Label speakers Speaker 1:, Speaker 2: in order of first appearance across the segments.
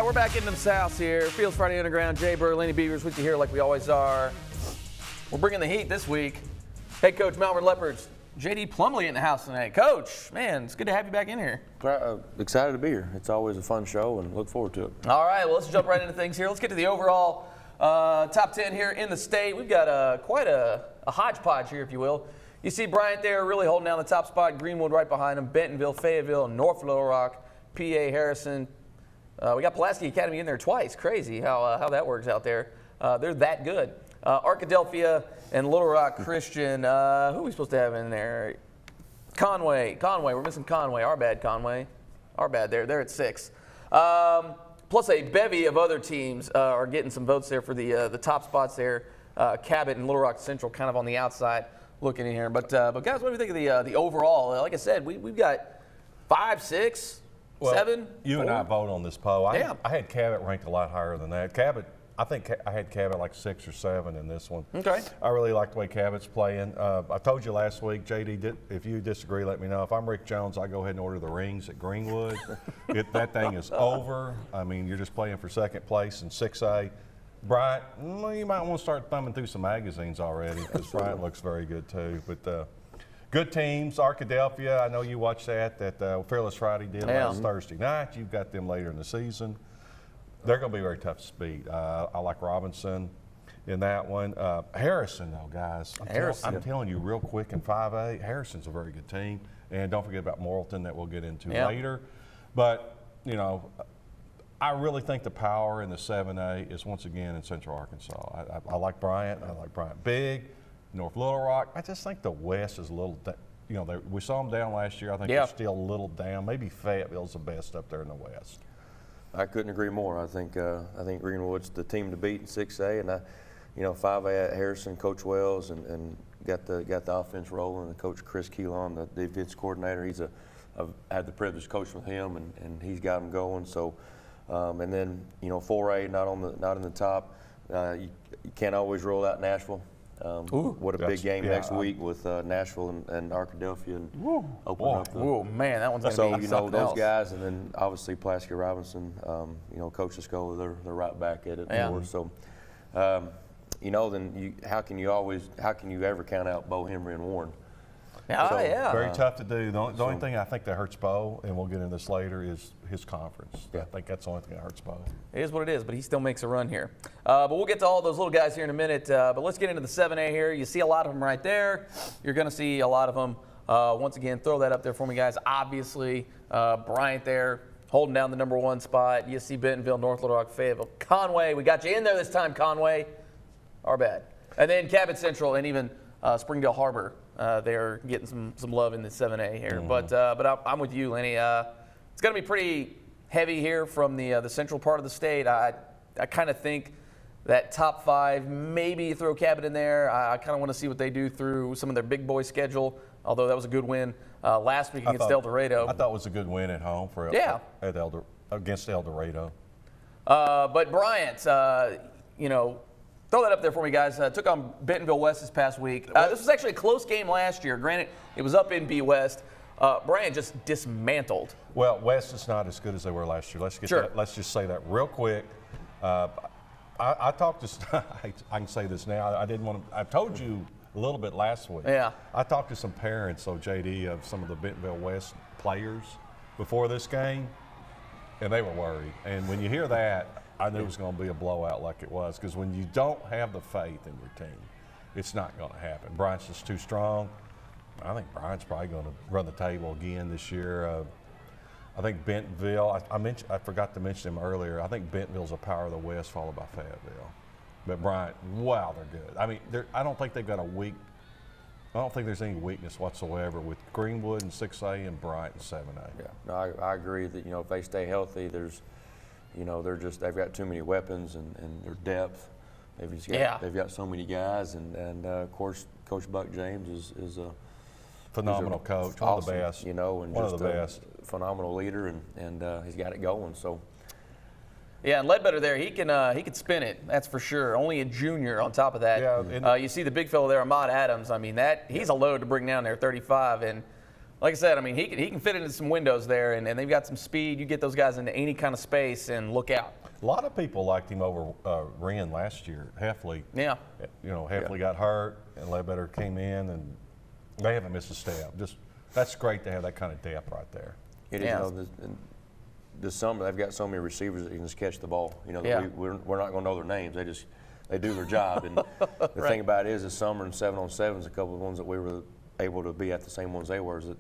Speaker 1: we're back into the South here. Fields Friday Underground. Jay Burr, Lanny Beavers with you here like we always are. We're bringing the heat this week. Head coach Malvern Leopards, J.D. Plumlee in the house tonight. Coach, man, it's good to have you back in here.
Speaker 2: Excited to be here. It's always a fun show and look forward to it.
Speaker 1: All right, well, let's jump right into things here. Let's get to the overall top 10 here in the state. We've got quite a hodgepodge here, if you will. You see Bryant there really holding down the top spot. Greenwood right behind him. Bentonville, Fayetteville, North Little Rock, PA, Harrison. We got Pulaski Academy in there twice. Crazy how that works out there. They're that good. Arkadelphia and Little Rock Christian. Who are we supposed to have in there? Conway. We're missing Conway. Our bad, Conway. Our bad. They're at 6. Plus a bevy of other teams are getting some votes there for the top spots there. Cabot and Little Rock Central kind of on the outside looking in here. But guys, what do you think of the overall? Like I said, we've got 5, 6, 7.
Speaker 3: You
Speaker 1: 4.
Speaker 3: and I vote on this poll. I
Speaker 1: Yeah.
Speaker 3: had Cabot ranked a lot higher than that. Cabot, I think I had Cabot like 6 or 7 in this one.
Speaker 1: Okay.
Speaker 3: I really like the way Cabot's playing. I told you last week, JD, if you disagree, let me know. If I'm Rick Jones, I go ahead and order the rings at Greenwood. That thing is over. I mean, you're just playing for second place in 6A. Bryant, you might want to start thumbing through some magazines already because Bryant looks very good too. But good teams. Arkadelphia, I know you watched that Fearless Friday did last Thursday night. You've got them later in the season. They're going to be very tough to beat. I like Robinson in that one. Harrison, though, guys. I'm telling you real quick in 5A, Harrison's a very good team. And don't forget about Morrilton that we'll get into later. But, you know, I really think the power in the 7A is once again in Central Arkansas. I like Bryant. I like Bryant Big, North Little Rock. I just think the West is a little, we saw them down last year. I think they're still a little down. Maybe Fayetteville's the best up there in the West.
Speaker 2: I couldn't agree more. I think Greenwood's the team to beat in 6A, and 5A at Harrison, Coach Wells, and got the offense rolling. And Coach Chris Keelan, the defense coordinator, I've had the privilege to coach with him, and he's got them going. So. And then 4A not in the top. You can't always roll out Nashville. What a big game next week with Nashville and Arkadelphia and open up.
Speaker 1: Oh man, that one's gonna be something
Speaker 2: those
Speaker 1: else.
Speaker 2: guys, and then obviously Pulaski Robinson. Coach Escola, they're right back at it.
Speaker 1: Yeah.
Speaker 2: So, then how can you ever count out Bo Henry and Warren?
Speaker 3: Very tough to do. The only thing I think that hurts Bo, and we'll get into this later, is his conference. I think that's the only thing that hurts Bo.
Speaker 1: It is what it is, but he still makes a run here. But we'll get to all those little guys here in a minute. But let's get into the 7A here. You see a lot of them right there. You're going to see a lot of them. Once again, throw that up there for me, guys. Obviously, Bryant there holding down the #1 spot. You see Bentonville, North Little Rock, Fayetteville. Conway, we got you in there this time, Conway. Our bad. And then Cabot Central and even Springdale Harbor. They're getting some love in the 7A here. But I'm with you, Lenny. It's going to be pretty heavy here from the central part of the state. I kind of think that top 5, maybe you throw Cabot in there. I kind of want to see what they do through some of their big boy schedule, although that was a good win last week against El Dorado.
Speaker 3: I thought it was a good win at home against El Dorado.
Speaker 1: But Bryant, throw that up there for me, guys. Took on Bentonville West this past week. This was actually a close game last year. Granted, it was up in B West. Bryant just dismantled.
Speaker 3: Well, West is not as good as they were last year. Let's just say that real quick. I talked to. I can say this now. I told you a little bit last week.
Speaker 1: Yeah.
Speaker 3: I talked to some parents, JD, of some of the Bentonville West players before this game, and they were worried. And when you hear that, I knew it was going to be a blowout like it was, because when you don't have the faith in your team, it's not going to happen. Bryant's just too strong. I think Bryant's probably going to run the table again this year. I think Bentonville, I forgot to mention them earlier. I think Bentonville's a power of the West, followed by Fayetteville. But Bryant, wow, they're good. I mean, I don't think they've got I don't think there's any weakness whatsoever with Greenwood in 6A and Bryant in 7A.
Speaker 2: Yeah, no, I agree that if they stay healthy, they've got too many weapons and their depth. They've got so many guys, and of course Coach Buck James is a
Speaker 3: phenomenal coach, one of the best.
Speaker 2: And
Speaker 3: one
Speaker 2: just
Speaker 3: of the best.
Speaker 2: Phenomenal leader, and he's got it going. So.
Speaker 1: Yeah, and Ledbetter there, he can spin it. That's for sure. Only a junior on top of that.
Speaker 3: Yeah,
Speaker 1: you see the big fellow there, Ahmad Adams. I mean, he's a load to bring down there, 35, and like I said, I mean, he can fit into some windows there, and they've got some speed. You get those guys into any kind of space, and look out.
Speaker 3: A lot of people liked him over Wren last year. Heffley,
Speaker 1: Yeah.
Speaker 3: Heffley got hurt, and Ledbetter came in, and they haven't missed a step. That's great to have that kind of depth right there.
Speaker 2: It is. This summer they've got so many receivers that can just catch the ball. We're not going to know their names. They do their job. And the thing about it is, this summer in 7-on-7s, a couple of ones that we were able to be at the same ones they were. Is that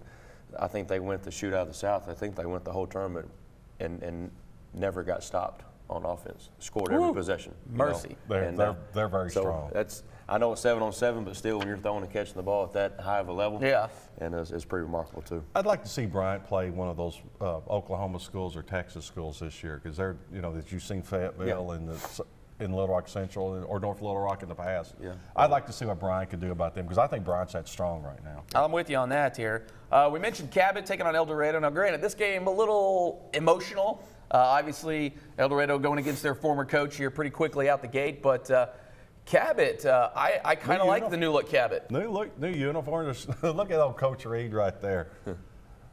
Speaker 2: I think they went the shootout of the South. I think they went the whole tournament and never got stopped on offense. Scored every possession.
Speaker 1: Mercy.
Speaker 3: They're very
Speaker 2: so
Speaker 3: strong.
Speaker 2: I know it's 7-on-7, but still, when you're throwing and catching the ball at that high of a level, and it's pretty remarkable too.
Speaker 3: I'd like to see Bryant play one of those Oklahoma schools or Texas schools this year, because they're, that you've seen Fayetteville and in Little Rock Central or North Little Rock in the past.
Speaker 2: Yeah.
Speaker 3: I'd like to see what Bryant could do about them, because I think Bryant's that strong right now.
Speaker 1: I'm with you on that here. We mentioned Cabot taking on El Dorado. Now, granted, this game a little emotional. Obviously, El Dorado going against their former coach here pretty quickly out the gate, but Cabot, I kind of like the new look Cabot.
Speaker 3: New uniform. Look at old Coach Reed right there.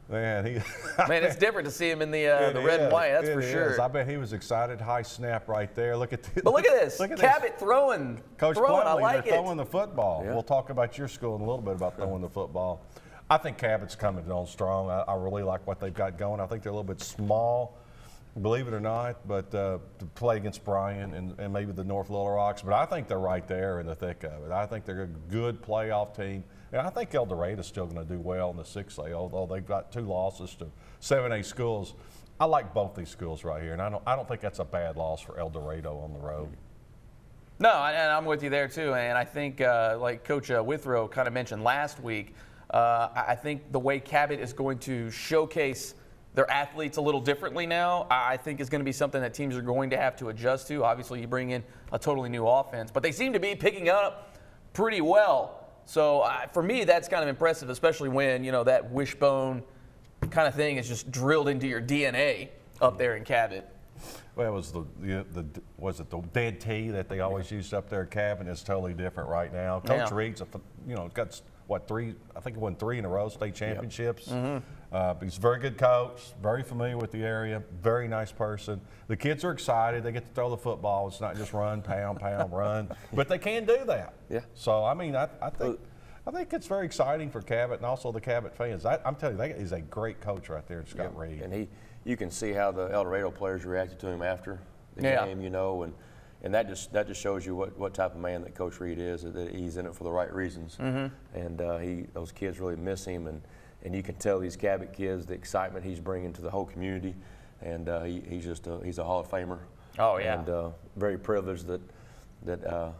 Speaker 3: Man,
Speaker 1: it's different to see him in the red and white. That's for sure.
Speaker 3: I bet he was excited. High snap right there. Look at this.
Speaker 1: But look at this. Cabot throwing.
Speaker 3: Coach
Speaker 1: Plumlee, I
Speaker 3: Plumlee,
Speaker 1: like
Speaker 3: they're throwing the football.
Speaker 2: Yeah.
Speaker 3: We'll talk about your school in a little bit about throwing the football. I think Cabot's coming on strong. I really like what they've got going. I think they're a little bit small, believe it or not, but to play against Bryan and maybe the North Little Rocks. But I think they're right there in the thick of it. I think they're a good playoff team. And I think El Dorado's still going to do well in the 6A, although they've got 2 losses to 7A schools. I like both these schools right here, and I don't think that's a bad loss for El Dorado on the road.
Speaker 1: No, and I'm with you there too. And I think, like Coach Withrow kind of mentioned last week, I think the way Cabot is going to showcase their athletes a little differently now, I think is going to be something that teams are going to have to adjust to. Obviously, you bring in a totally new offense, but they seem to be picking up pretty well. So for me, that's kind of impressive, especially when, that wishbone kind of thing is just drilled into your DNA up there in Cabot.
Speaker 3: Well, it was was it the dead T that they always used up there at Cabot? It's totally different right now. Coach Reed's got I think he won 3 in a row, state championships.
Speaker 1: Yep.
Speaker 3: He's a very good coach, very familiar with the area, very nice person. The kids are excited. They get to throw the football. It's not just run, pound, run. But they can do that.
Speaker 2: Yeah.
Speaker 3: So, I mean, I think it's very exciting for Cabot and also the Cabot fans. I'm telling you, that is a great coach right there, Scott Reed.
Speaker 2: And you can see how the El Dorado players reacted to him after the game, and that just shows you what type of man that Coach Reed is, that he's in it for the right reasons. Mm-hmm. And those kids really miss him, and you can tell these Cabot kids the excitement he's bringing to the whole community, and he's a Hall of Famer.
Speaker 1: Oh yeah.
Speaker 2: And very privileged that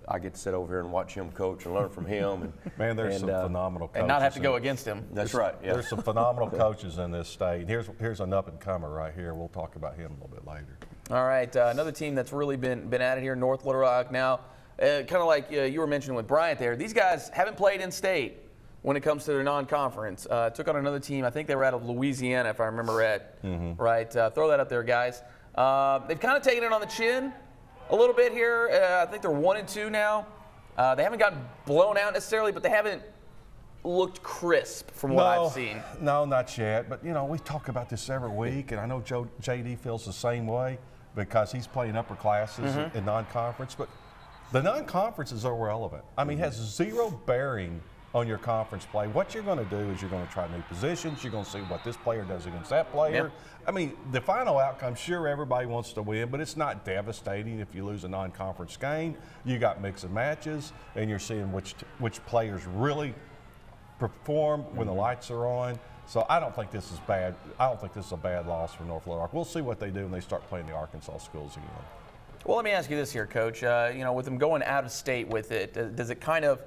Speaker 2: I get to sit over here and watch him coach and learn from him. And,
Speaker 3: man, there's some phenomenal coaches.
Speaker 1: And not have to go against him.
Speaker 2: That's right. Yeah.
Speaker 3: There's some phenomenal coaches in this state. Here's an up-and-comer right here. We'll talk about him a little bit later.
Speaker 1: All right, another team that's really been at it here, North Little Rock. Now, kind of like you were mentioning with Bryant there, these guys haven't played in state when it comes to their non-conference. Took on another team. I think they were out of Louisiana, if I remember right. Mm-hmm. Right. Throw that up there, guys. They've kind of taken it on the chin a little bit here. I think they're 1-2 now. They haven't gotten blown out necessarily, but they haven't looked crisp from what I've seen.
Speaker 3: No, not yet. But, we talk about this every week, and I know JD feels the same way because he's playing upper classes in non-conference. But the non-conference is irrelevant. I mean, it has zero bearing on your conference play. What you're going to do is you're going to try new positions. You're going to see what this player does against that player. Yep. I mean, the final outcome, sure, everybody wants to win, but it's not devastating if you lose a non-conference game. You got mix and matches, and you're seeing which players really perform when the lights are on. So I don't think this is bad. I don't think this is a bad loss for North Little Rock. We'll see what they do when they start playing the Arkansas schools again.
Speaker 1: Well, let me ask you this here, Coach. With them going out of state with it, does it kind of,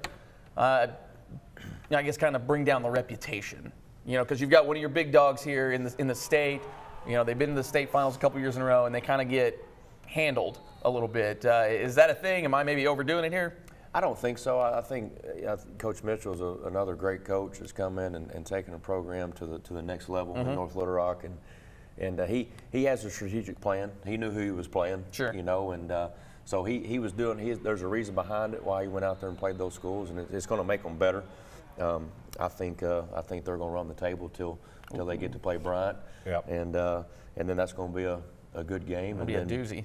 Speaker 1: I guess, kind of bring down the reputation? Because you've got one of your big dogs here in the state. They've been in the state finals a couple years in a row, and they kind of get handled a little bit. Is that a thing? Am I maybe overdoing it here?
Speaker 2: I don't think so. I think Coach Mitchell is another great coach that's come in and taken a program to the next level in North Little Rock, and he has a strategic plan. He knew who he was playing,
Speaker 1: sure.
Speaker 2: And so he was doing. There's a reason behind it why he went out there and played those schools, and it's going to make them better. I think they're going to run the table till they get to play Bryant.
Speaker 3: Yep.
Speaker 2: And then that's going to be a good game.
Speaker 1: It'll be a doozy.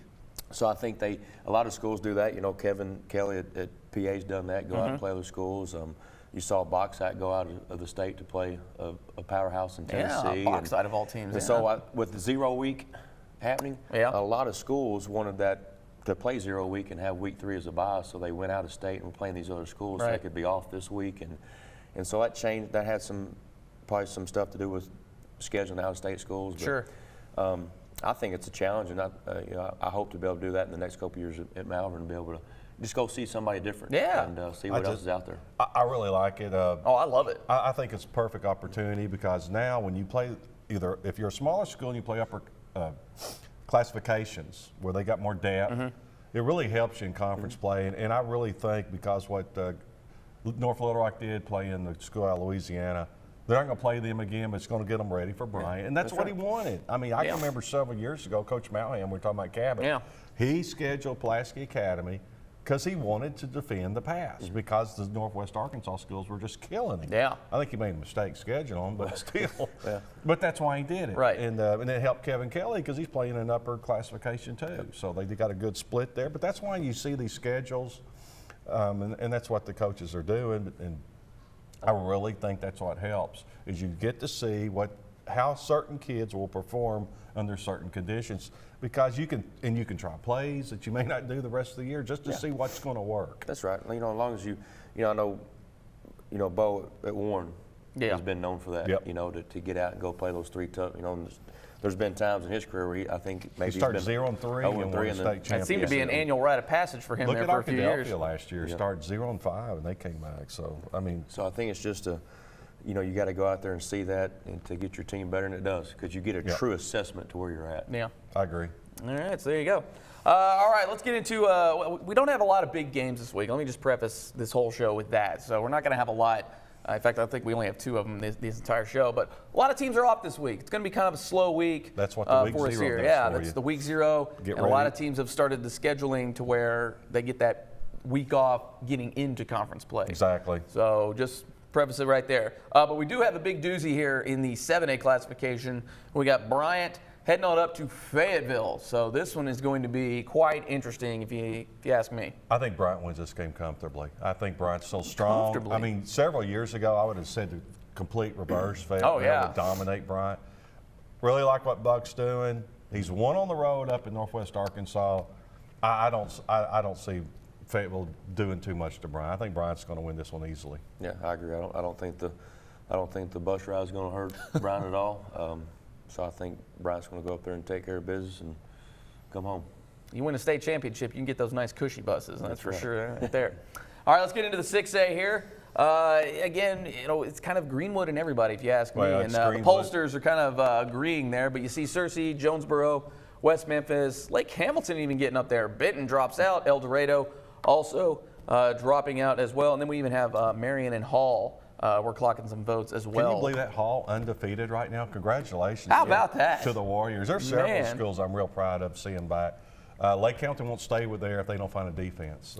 Speaker 2: So I think a lot of schools do that. You know, Kevin Kelly at PA's done that, go out and play other schools. You saw Bauxite go out of the state to play a powerhouse in Tennessee.
Speaker 1: Yeah, Bauxite of all teams.
Speaker 2: And so with the 0 week happening,
Speaker 1: Yeah.
Speaker 2: a lot of schools wanted that to play 0 week and have week 3 as a bye, so they went out of state and were playing these other schools so they could be off this week. And so that changed. That had probably some stuff to do with scheduling out of state schools. But,
Speaker 1: Sure.
Speaker 2: I think it's a challenge, and I hope to be able to do that in the next couple of years at Malvern and be able to just go see somebody different and see what else is out there.
Speaker 3: I really like it.
Speaker 1: I love it.
Speaker 3: I think it's a perfect opportunity because now when you play if you're a smaller school and you play upper classifications where they got more depth, it really helps you in conference play. And I really think because what North Little Rock did playing the school out of Louisiana, they're not going to play them again, but it's going to get them ready for Bryant. And that's what he wanted. I mean, I can remember several years ago, Coach Malham, we were talking about Cabot.
Speaker 1: Yeah.
Speaker 3: He scheduled Pulaski Academy because he wanted to defend the pass because the Northwest Arkansas schools were just killing him.
Speaker 1: Yeah.
Speaker 3: I think he made a mistake scheduling them, but still. But that's why he did it.
Speaker 1: Right.
Speaker 3: And it helped Kevin Kelly because he's playing in upper classification too. So they got a good split there. But that's why you see these schedules, and that's what the coaches are doing. And I really think that's what helps is you get to see how certain kids will perform under certain conditions because you can try plays that you may not do the rest of the year just to see what's going to work.
Speaker 2: That's right. You know, as long as I know, Bo at Warren has been known for that.
Speaker 3: Yep.
Speaker 2: You know, to get out and go play those 3 tough. You know, and there's been times in his career where I think maybe
Speaker 3: He started
Speaker 2: he's been
Speaker 3: 0-3 and won the state championship.
Speaker 1: It seemed to be an annual rite of passage for him
Speaker 3: Look
Speaker 1: there
Speaker 3: at
Speaker 1: for a few years.
Speaker 3: Arkadelphia last year. Started 0-5 and they came back. So I mean,
Speaker 2: So I think it's just you got to go out there and see that and to get your team better, and it does because you get a true assessment to where you're at.
Speaker 1: Yeah.
Speaker 3: I agree.
Speaker 1: All right, so there you go. All right, let's get into we don't have a lot of big games this week. Let me just preface this whole show with that. So we're not going to have a lot. In fact, I think we only have 2 of them this entire show. But a lot of teams are off this week. It's going to be kind of a slow week.
Speaker 3: That's what the week
Speaker 1: for us
Speaker 3: 0
Speaker 1: here.
Speaker 3: does
Speaker 1: Yeah,
Speaker 3: for
Speaker 1: that's
Speaker 3: you.
Speaker 1: the week 0.
Speaker 3: Get
Speaker 1: and a lot
Speaker 3: ready.
Speaker 1: of teams have started the scheduling to where they get that week off getting into conference play.
Speaker 3: Exactly.
Speaker 1: So just preface it right there. But we do have a big doozy here in the 7A classification. We got Bryant heading on up to Fayetteville. So this one is going to be quite interesting if you ask me.
Speaker 3: I think Bryant wins this game comfortably. I think Bryant's so strong.
Speaker 1: Comfortably.
Speaker 3: I mean, several years ago, I would have said the complete reverse. Fayetteville would dominate Bryant. Really like what Buck's doing. He's won on the road up in Northwest Arkansas. I don't see Fayetteville doing too much to Bryant. I think Bryant's going to win this one easily.
Speaker 2: Yeah, I agree. I don't think the bus ride is going to hurt Bryant at all. So I think Bryant's going to go up there and take care of business and come home.
Speaker 1: You win a state championship, you can get those nice cushy buses. That's for sure right there. All right, let's get into the 6A here. Again, it's kind of Greenwood and everybody, if you ask me.
Speaker 3: Well,
Speaker 1: And the pollsters are kind of agreeing there. But you see Searcy, Jonesboro, West Memphis, Lake Hamilton even getting up there. Benton drops out. El Dorado also dropping out as well. And then we even have Marion and Hall. We're clocking some votes as well.
Speaker 3: Can you believe that Hall undefeated right now? Congratulations.
Speaker 1: How about that?
Speaker 3: To the Warriors. There's several schools I'm real proud of seeing back. Lake Hamilton won't stay with there if they don't find a defense.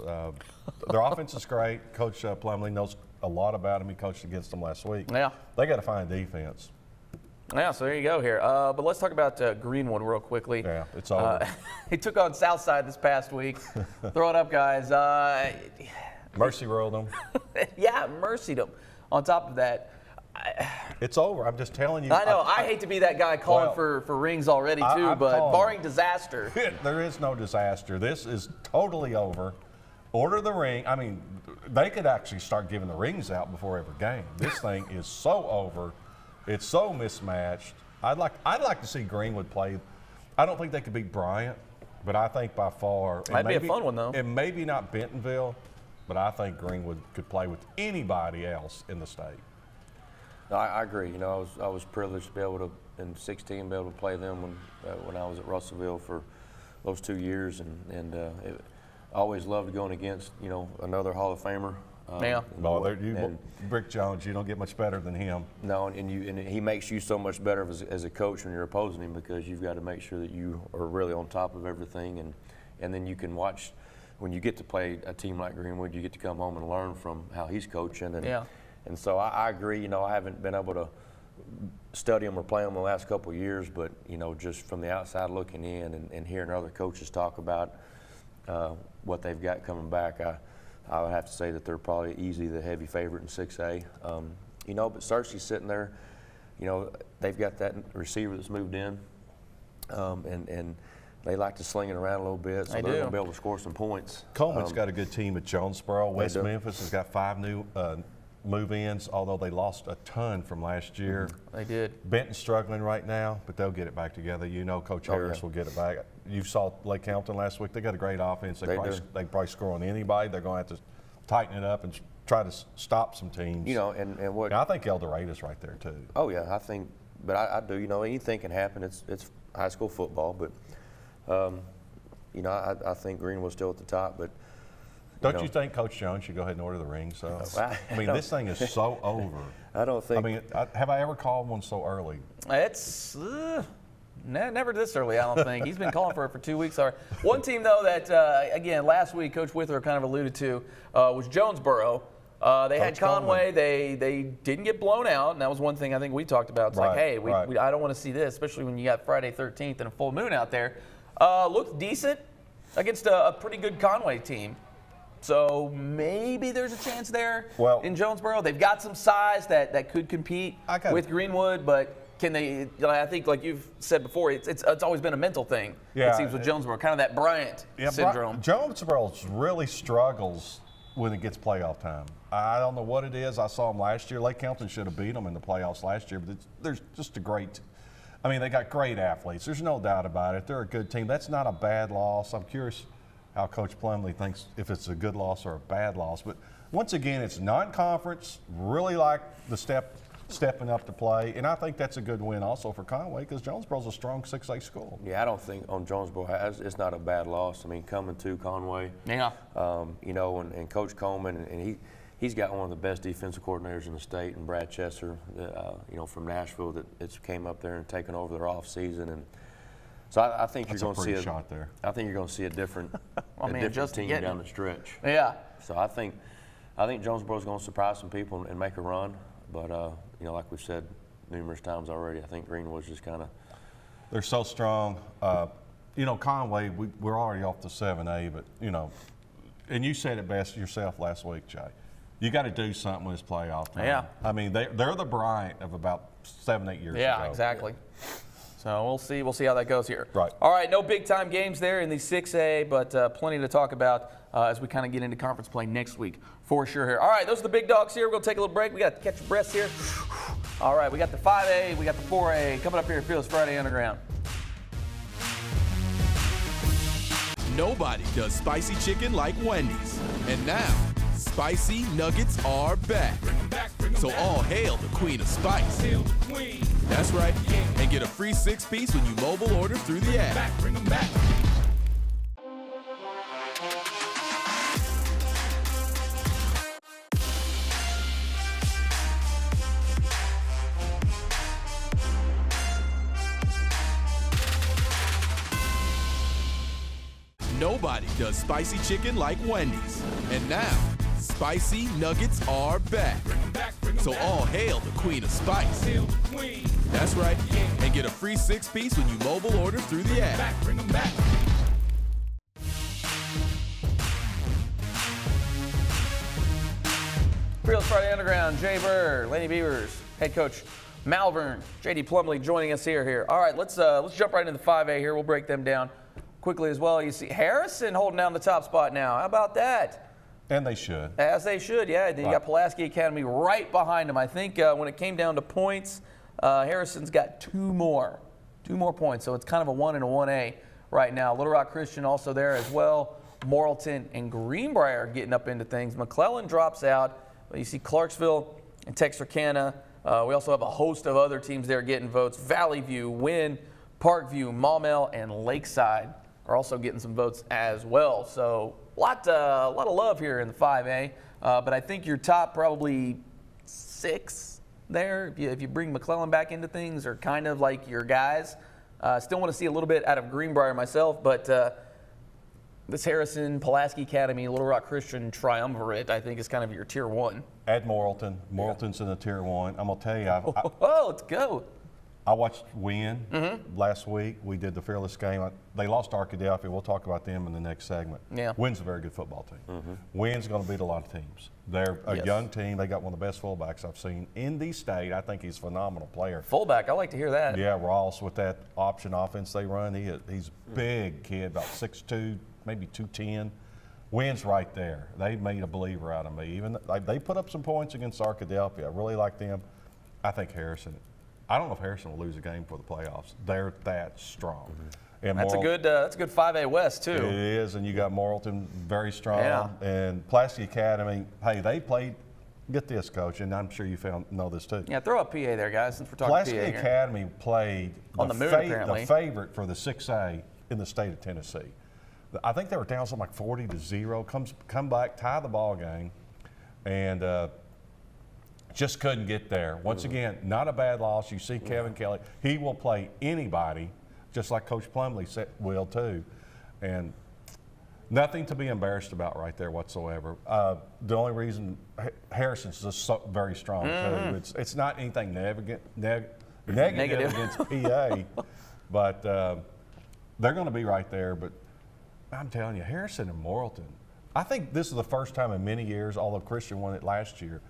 Speaker 3: Their offense is great. Coach Plumlee knows a lot about them. He coached against them last week.
Speaker 1: Yeah.
Speaker 3: They got to find defense.
Speaker 1: Yeah, so there you go here. But let's talk about Greenwood real quickly.
Speaker 3: Yeah, it's over.
Speaker 1: He took on Southside this past week. Throw it up, guys.
Speaker 3: Mercy rolled them.
Speaker 1: Yeah, mercied them. On top of that,
Speaker 3: It's over. I'm just telling you.
Speaker 1: I know. I hate to be that guy calling
Speaker 3: Well,
Speaker 1: for rings already, too,
Speaker 3: I'm
Speaker 1: but
Speaker 3: calling.
Speaker 1: barring disaster.
Speaker 3: There is no disaster. This is totally over. Order the ring. I mean, they could actually start giving the rings out before every game. This thing is so over. It's so mismatched. I'd like to see Greenwood play. I don't think they could beat Bryant, but I think by far.
Speaker 1: Might be a fun one, though.
Speaker 3: And maybe not Bentonville, but I think Greenwood could play with anybody else in the state.
Speaker 2: No, I agree. You know, I was privileged to be able to, in 16, be able to play them when I was at Russellville for those 2 years, and I always loved going against, you know, another Hall of Famer.
Speaker 1: Yeah.
Speaker 3: Well, Brick Jones, you don't get much better than him.
Speaker 2: No, and he makes you so much better as a coach when you're opposing him, because you've got to make sure that you are really on top of everything, and then you can watch when you get to play a team like Greenwood. You get to come home and learn from how he's coaching, and
Speaker 1: Yeah.
Speaker 2: And so I agree. You know, I haven't been able to study them or play them the last couple of years, but you know, just from the outside looking in and hearing other coaches talk about what they've got coming back, I would have to say that they're probably easily the heavy favorite in 6A. You know, but Cersei's sitting there. You know, they've got that receiver that's moved in, and they like to sling it around a little bit, so they're going to be able to score some points.
Speaker 3: Coleman's got a good team at Jonesboro. West Memphis has got 5 new move-ins, although they lost a ton from last year.
Speaker 1: They did.
Speaker 3: Benton's struggling right now, but they'll get it back together. You know, Coach Harris will get it back. You saw Lake Hampton last week. They got a great offense. They probably score on anybody. They're going to have to tighten it up and try to stop some teams.
Speaker 2: You know, and what
Speaker 3: I think El Dorado's right there too.
Speaker 2: Oh yeah, I think, but I do. You know, anything can happen. It's high school football, but you know, I think Greenwood's still at the top, but.
Speaker 3: Don't you think Coach Jones should go ahead and order the ring? So I mean, this thing is so over.
Speaker 2: I don't think.
Speaker 3: I mean, have I ever called one so early?
Speaker 1: It's never this early, I don't think. He's been calling for it for 2 weeks already. One team, though, that, again, last week Coach Withrow kind of alluded to was Jonesboro. They had Conway. They didn't get blown out, and that was one thing I think we talked about. It's like, hey, I don't want to see this, especially when you got Friday 13th and a full moon out there. Looked decent against a pretty good Conway team. So maybe there's a chance there in Jonesboro. They've got some size that could compete with Greenwood, but can they? You know, I think, like you've said before, it's always been a mental thing. It seems with Jonesboro, kind of that Bryant syndrome.
Speaker 3: Jonesboro really struggles when it gets playoff time. I don't know what it is. I saw them last year. Lake Hampton should have beat them in the playoffs last year, but there's just a great. I mean, they got great athletes. There's no doubt about it. They're a good team. That's not a bad loss. I'm curious how Coach Plumlee thinks if it's a good loss or a bad loss. But once again, it's non-conference, really like the stepping up to play. And I think that's a good win also for Conway because Jonesboro's a strong 6A school.
Speaker 2: Yeah, I don't think on Jonesboro, it's not a bad loss. I mean, coming to Conway.
Speaker 1: Yeah.
Speaker 2: You know, and Coach Coleman, and he's got one of the best defensive coordinators in the state, and Brad Chester, you know, from Nashville that came up there and taken over their off season. And so I think you're going to see
Speaker 3: shot there.
Speaker 2: I think you're going to see a different, team down the stretch.
Speaker 1: Yeah.
Speaker 2: So I think Jonesboro's going to surprise some people and make a run. But you know, like we've said numerous times already, I think Greenwood's just kind of.
Speaker 3: They're so strong. You know, Conway, we're already off the 7A, but you know, and you said it best yourself last week, Jay. You got to do something with this playoff time.
Speaker 1: Yeah.
Speaker 3: I mean, they're the Bryant of about 7-8 years ago.
Speaker 1: Yeah, exactly. So we'll see. We'll see how that goes here.
Speaker 3: Right.
Speaker 1: All right. No big time games there in the 6A, but plenty to talk about as we kind of get into conference play next week for sure here. All right. Those are the big dogs here. We're going to take a little break. We got to catch your breaths here. All right. We got the 5A. We got the 4A coming up here at Fearless Friday Underground.
Speaker 4: Nobody does spicy chicken like Wendy's. And now, spicy nuggets are back. So all hail the queen of spice. That's right. And get a free 6-piece when you mobile order through the app. Bring them back. Nobody does spicy chicken like Wendy's. And now, spicy nuggets are back. So all hail the queen of spice. That's right. And get a free 6-piece when you mobile order through the app. Bring them back.
Speaker 1: Fearless Friday Underground, Jay Burr, Lanny Beavers, head coach Malvern, J.D. Plumlee joining us here. All right, let's jump right into the 5A here. We'll break them down quickly as well. You see Harrison holding down the top spot now. How about that?
Speaker 3: And they should.
Speaker 1: As they should, yeah. Then you got Pulaski Academy right behind them. I think when it came down to points, Harrison's got two more points. So it's kind of a 1 and a 1A right now. Little Rock Christian also there as well. Morrilton and Greenbrier getting up into things. McClellan drops out. But you see Clarksville and Texarkana. We also have a host of other teams there getting votes. Valley View, Wynn, Parkview, Maumelle, and Lakeside are also getting some votes as well. So a lot of love here in the 5A. But I think your top probably 6 there, if you bring McClellan back into things, are kind of like your guys. Still want to see a little bit out of Greenbrier myself, but this Harrison, Pulaski Academy, Little Rock Christian triumvirate, I think, is kind of your tier 1.
Speaker 3: Add Morrilton. Morrilton's in the tier 1. I'm going to tell you,
Speaker 1: Oh, let's go.
Speaker 3: I watched Wynn last week. We did the Fearless game. They lost to Arkadelphia. We'll talk about them in the next segment.
Speaker 1: Yeah.
Speaker 3: Wynn's a very good football team. Wynn's going to beat a lot of teams. They're a young team. They got one of the best fullbacks I've seen in the state. I think he's a phenomenal player.
Speaker 1: Fullback, I like to hear that.
Speaker 3: Yeah, Ross with that option offense they run. He's a big kid, about 6'2", maybe 210. Wynn's right there. They made a believer out of me. Even they put up some points against Arkadelphia. I really like them. I think Harrison. I don't know if Harrison will lose a game for the playoffs. They're that strong. And
Speaker 1: That's a good 5A West, too.
Speaker 3: It is, and you got Morrilton very strong.
Speaker 1: Yeah.
Speaker 3: And Pulaski Academy, hey, they played, get this, Coach, and I'm sure you know this too.
Speaker 1: Yeah, throw up PA there, guys, since we're talking
Speaker 3: Pulaski
Speaker 1: PA here.
Speaker 3: Academy played
Speaker 1: On the moon, apparently.
Speaker 3: the favorite for the 6A in the state of Tennessee. I think they were down something like 40-0, come back, tie the ball game, and just couldn't get there. Once again, not a bad loss. You see Kevin Kelly. He will play anybody, just like Coach Plumley will too. And nothing to be embarrassed about right there whatsoever. The only reason Harrison's just very strong too. It's not anything negative against PA, but they're going to be right there. But I'm telling you, Harrison and Morrilton, I think this is the first time in many years, although Christian won it last year,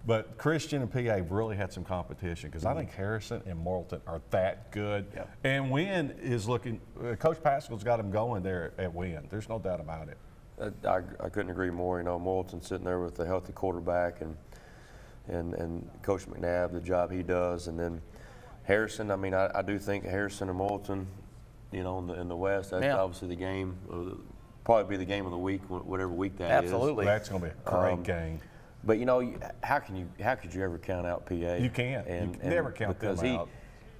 Speaker 3: but Christian and PA have really had some competition because I think Harrison and Morrilton are that good. Yep. And Wynn is looking, Coach Pascal's got him going there at Wynn. There's no doubt about it.
Speaker 2: I couldn't agree more. You know, Morrilton's sitting there with a healthy quarterback and Coach McNabb, the job he does. And then Harrison, I mean, I do think Harrison and Morrilton, you know, in the West, that's obviously the game, probably be the game of the week, whatever week that is.
Speaker 1: Absolutely.
Speaker 3: That's going to be a great game.
Speaker 2: But you know, how could you ever count out PA?
Speaker 3: You can't. You never count them out.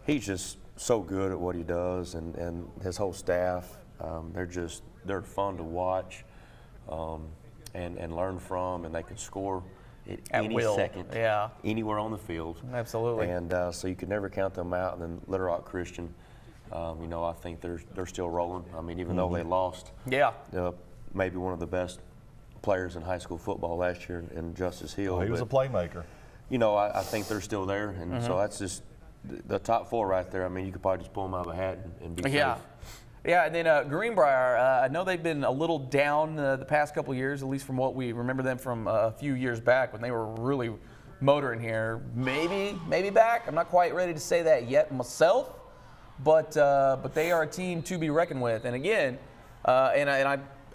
Speaker 2: He's just so good at what he does, and his whole staff. They're fun to watch, and learn from, and they can score at any second, anywhere on the field.
Speaker 1: Absolutely.
Speaker 2: And so you could never count them out. And then Little Rock Christian, you know, I think they're still rolling. I mean, even though they lost, maybe one of the best players in high school football last year in Justice Hill.
Speaker 3: He was a playmaker.
Speaker 2: You know, I think they're still there, and so that's just the top 4 right there. I mean, you could probably just pull them out of a hat and be safe.
Speaker 1: Yeah, and then Greenbrier, I know they've been a little down the past couple years, at least from what we remember them from a few years back when they were really motoring here. Maybe back. I'm not quite ready to say that yet myself, but they are a team to be reckoned with. And again,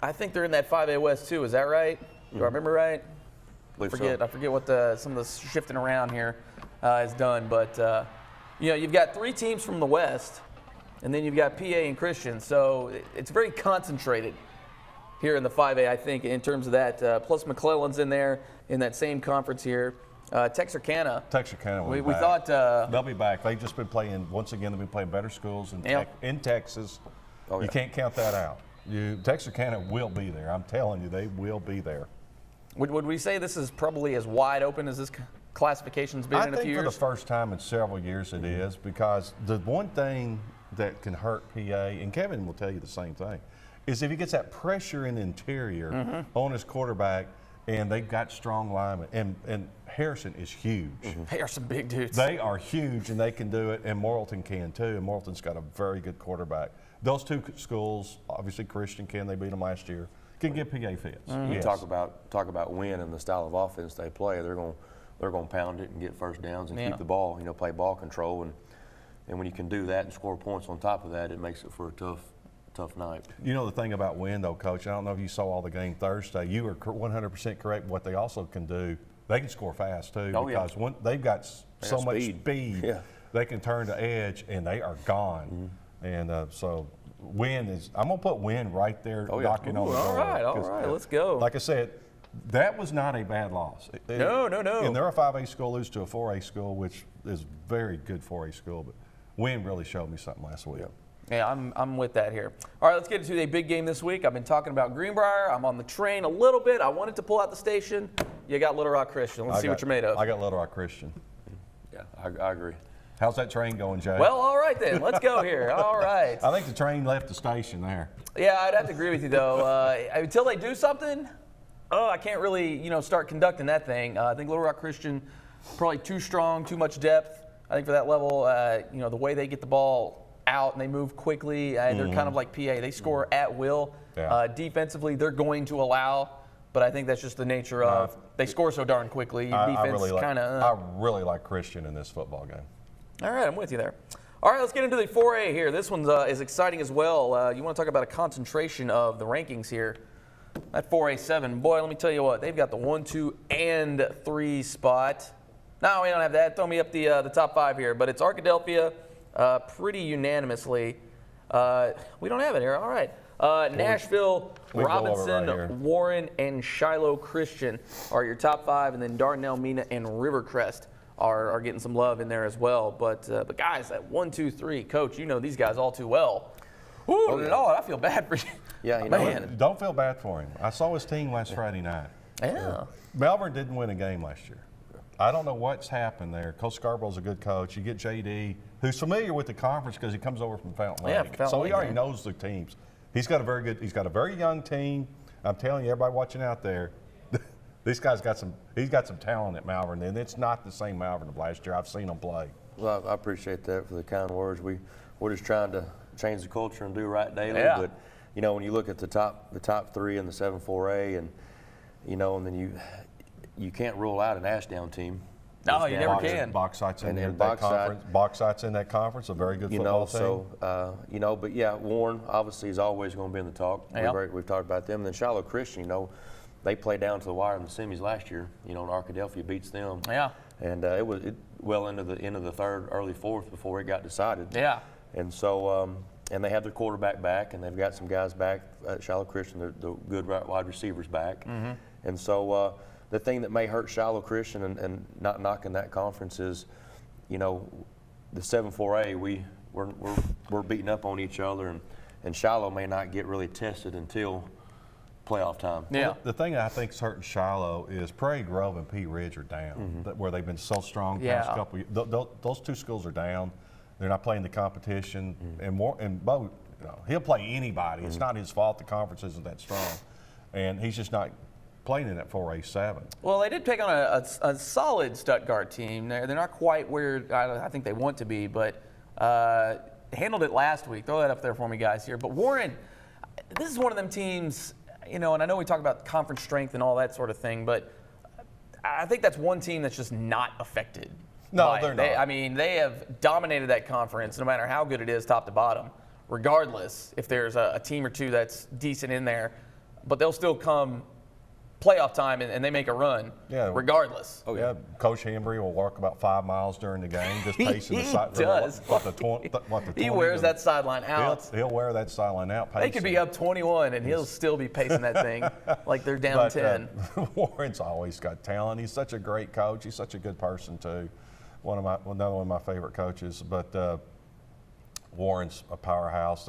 Speaker 1: I think they're in that 5A West too. Is that right? Do I remember right? I forget what some of the shifting around here has done. But you know, you've got 3 teams from the West, and then you've got PA and Christian. So it's very concentrated here in the 5A, I think, in terms of that. Plus McClellan's in there in that same conference here. Texarkana.
Speaker 3: We
Speaker 1: thought
Speaker 3: they'll be back. They've just been playing once again. They've been playing better schools in Texas. You can't count that out. Texarkana will be there. I'm telling you, they will be there.
Speaker 1: Would we say this is probably as wide open as this classification's been in a few years?
Speaker 3: I think for the first time in several years it is, because the one thing that can hurt PA, and Kevin will tell you the same thing, is if he gets that pressure in the interior on his quarterback, and they've got strong linemen, and Harrison is huge.
Speaker 1: They are some big dudes.
Speaker 3: They are huge, and they can do it, and Morrilton can too, and Morrilton's got a very good quarterback. Those 2 schools, obviously Christian they beat them last year, can get PA fits.
Speaker 2: You talk about Wynn and the style of offense they play. They're going to pound it and get first downs and keep the ball. You know, play ball control, and when you can do that and score points on top of that, it makes it for a tough night.
Speaker 3: You know the thing about Wynn though, Coach. I don't know if you saw all the game Thursday. You were 100% correct. What they also can do, they can score fast too, because they've got so much speed. Yeah. They can turn the edge and they are gone. And so Wynn is, I'm going to put Wynn right there knocking on the door.
Speaker 1: All right, let's go.
Speaker 3: Like I said, that was not a bad loss.
Speaker 1: No.
Speaker 3: And they're a 5A school, lose to a 4A school, which is very good 4A school. But Wynn really showed me something last week.
Speaker 1: Yeah, I'm with that here. All right, let's get into a big game this week. I've been talking about Greenbrier. I'm on the train a little bit. I wanted to pull out the station. You got Little Rock Christian. Let's see what you're made of.
Speaker 3: I got Little Rock Christian.
Speaker 2: Yeah, I agree.
Speaker 3: How's that train going, Jay?
Speaker 1: Well, all right then. Let's go here. All right.
Speaker 3: I think the train left the station there.
Speaker 1: Yeah, I'd have to agree with you, though. Until they do something, I can't really, start conducting that thing. I think Little Rock Christian, probably too strong, too much depth. I think for that level, the way they get the ball out and they move quickly, they're kind of like PA. They score at will.
Speaker 3: Yeah.
Speaker 1: Defensively, they're going to allow, but I think that's just the nature of they score so darn quickly. Defense
Speaker 3: I really like Christian in this football game.
Speaker 1: All right, I'm with you there. All right, let's get into the 4A here. This one's is exciting as well. You want to talk about a concentration of the rankings here. That 4A7, boy, let me tell you what, they've got the 1, 2, and 3 spot. No, we don't have that. Throw me up the top 5 here, but it's Arkadelphia pretty unanimously. We don't have it here. All right. Nashville, Robinson, Warren, and Shiloh Christian are your top 5, and then Dardanelle, Mena, and Rivercrest are getting some love in there as well. But guys, that 1, 2, 3, Coach, you know these guys all too well. Ooh, Lord, I feel bad for you.
Speaker 2: Yeah,
Speaker 1: man.
Speaker 3: Don't feel bad for him. I saw his team last Friday night.
Speaker 1: Yeah.
Speaker 3: Melbourne didn't win a game last year. I don't know what's happened there. Coach Scarborough's a good coach. You get JD, who's familiar with the conference because he comes over from Fountain Lake. So he already knows the teams. He's got a very young team. I'm telling you, everybody watching out there, he's got some talent at Malvern, and it's not the same Malvern of last year. I've seen them play.
Speaker 2: Well, I appreciate that for the kind words. We're just trying to change the culture and do right daily.
Speaker 1: Yeah.
Speaker 2: But when you look at the top 3 in the 7-4A, and and then you can't rule out an Ashdown team.
Speaker 1: No, you never can.
Speaker 3: Bauxite's in that conference. Bauxite's in that conference, a very good football team.
Speaker 2: So, but yeah, Warren obviously is always going to be in the talk.
Speaker 1: Yep.
Speaker 2: We've talked about them. And then Shiloh Christian, they played down to the wire in the semis last year. And Arkadelphia beats them.
Speaker 1: Yeah.
Speaker 2: And it was well into the end of the third, early fourth before it got decided.
Speaker 1: Yeah.
Speaker 2: And so, and they have their quarterback back, and they've got some guys back at Shiloh Christian, the good wide receivers back.
Speaker 1: Mm-hmm.
Speaker 2: And so, the thing that may hurt Shiloh Christian and not knocking that conference is, the 7-4A, we're beating up on each other, and Shiloh may not get really tested until playoff time.
Speaker 1: Yeah.
Speaker 3: Well, the thing I think is hurting Shiloh is Prairie Grove and Pea Ridge are down, where they've been so strong the past couple of years. Those two schools are down. They're not playing the competition. And Bo, he'll play anybody. It's not his fault the conference isn't that strong. And he's just not playing in that 4A7.
Speaker 1: Well, they did take on a solid Stuttgart team. They're not quite where I think they want to be, but handled it last week. Throw that up there for me, guys, here. But Warren, this is one of them teams, and I know we talk about conference strength and all that sort of thing, but I think that's one team that's just not affected.
Speaker 3: No, they're not.
Speaker 1: They have dominated that conference no matter how good it is top to bottom, regardless if there's a team or two that's decent in there, but they'll still come playoff time and they make a run regardless.
Speaker 3: Oh, yeah. Coach Hembry will walk about 5 miles during the game, just pacing the side.
Speaker 1: He does. He wears that sideline out.
Speaker 3: He'll wear that sideline out. Pacing.
Speaker 1: They could be up 21 and he'll still be pacing that thing like they're down 10.
Speaker 3: Warren's always got talent. He's such a great coach. He's such a good person too. Another one of my favorite coaches. But Warren's a powerhouse.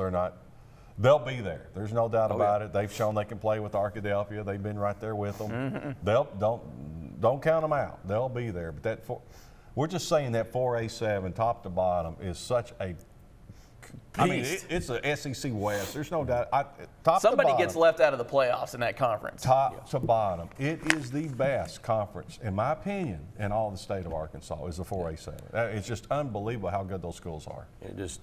Speaker 3: They'll be there. There's no doubt about it. They've shown they can play with Arkadelphia. They've been right there with them. Don't count them out. They'll be there. But we're just saying that 4A7 top to bottom is such a beast. It's a SEC West. There's no doubt.
Speaker 1: Somebody gets left out of the playoffs in that conference.
Speaker 3: Top to bottom, it is the best conference, in my opinion, in all the state of Arkansas. Is the 4A7. It's just unbelievable how good those schools are.
Speaker 2: It just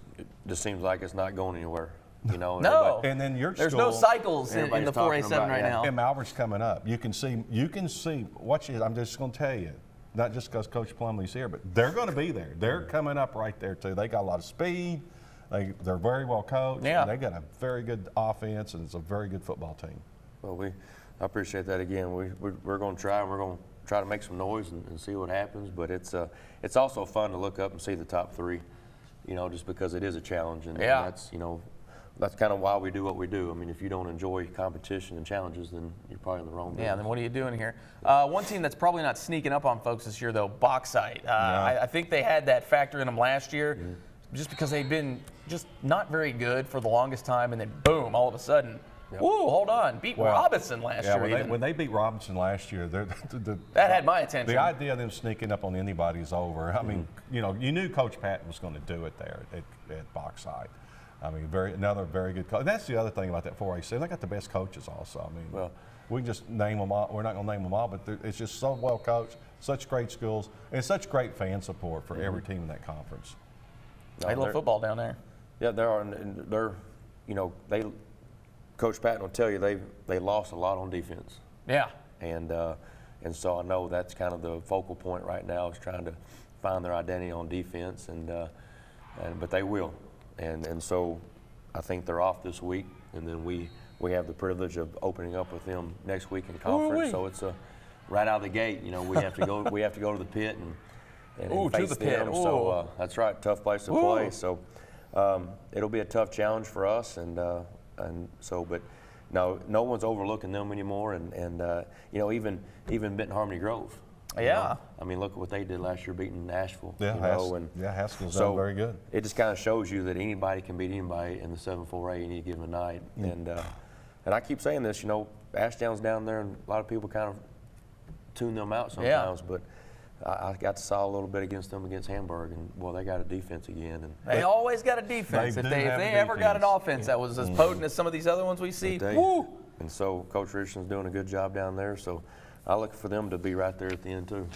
Speaker 2: seems like it's not going anywhere.
Speaker 1: No.
Speaker 3: And then
Speaker 1: there's no cycles in the 4A7 right now.
Speaker 3: And Malvern's coming up. You can see. I'm just going to tell you, not just because Coach Plumlee's here, but they're going to be there. They're coming up right there too. They got a lot of speed. They're very well coached.
Speaker 1: Yeah.
Speaker 3: And they got a very good offense, and it's a very good football team.
Speaker 2: Well, I appreciate that again. We're going to try, and we're going to try to make some noise and see what happens. But it's also fun to look up and see the top 3, just because it is a challenge, and that's that's kind of why we do what we do. I mean, if you don't enjoy competition and challenges, then you're probably in the wrong business.
Speaker 1: Yeah, then what are you doing here? One team that's probably not sneaking up on folks this year, though, Bauxite. I think they had that factor in them last year just because they've been just not very good for the longest time, and then boom, all of a sudden
Speaker 2: Yep.
Speaker 1: Whoa, hold on. Beat Robinson last year.
Speaker 3: When they beat Robinson last year,
Speaker 1: that had my attention.
Speaker 3: The idea of them sneaking up on anybody is over. I mean, you knew Coach Patton was going to do it there at Boxside. I mean, another very good coach. That's the other thing about that 4A. They got the best coaches also. I mean, we can just name them all. We're not going to name them all, but it's just so well coached, such great schools, and such great fan support for every team in that conference.
Speaker 1: They love football down there.
Speaker 2: Yeah, there are. And they're, Coach Patton will tell you they lost a lot on defense.
Speaker 1: Yeah.
Speaker 2: And so I know that's kind of the focal point right now is trying to find their identity on defense, but they will. And so I think they're off this week, and then we have the privilege of opening up with them next week in conference. So it's right out of the gate. We have to go. We have to go to the pit and face them. So that's right, tough place to play. So it'll be a tough challenge for us, but no one's overlooking them anymore. And even Benton Harmony Grove.
Speaker 1: Yeah.
Speaker 2: I mean, look at what they did last year, beating Nashville.
Speaker 3: Yeah, Haskell's done very good.
Speaker 2: It just kind of shows you that anybody can beat anybody in the 7-4A any given night. And I keep saying this, Ashdown's down there, and a lot of people kind of tune them out sometimes. But I got to saw a little bit against them against Hamburg, and they got a defense again. And
Speaker 1: they always got a defense. If they ever got an offense that was as potent as some of these other ones we see,
Speaker 2: And so Coach Richardson's doing a good job down there. So I look for them to be right there at the end too.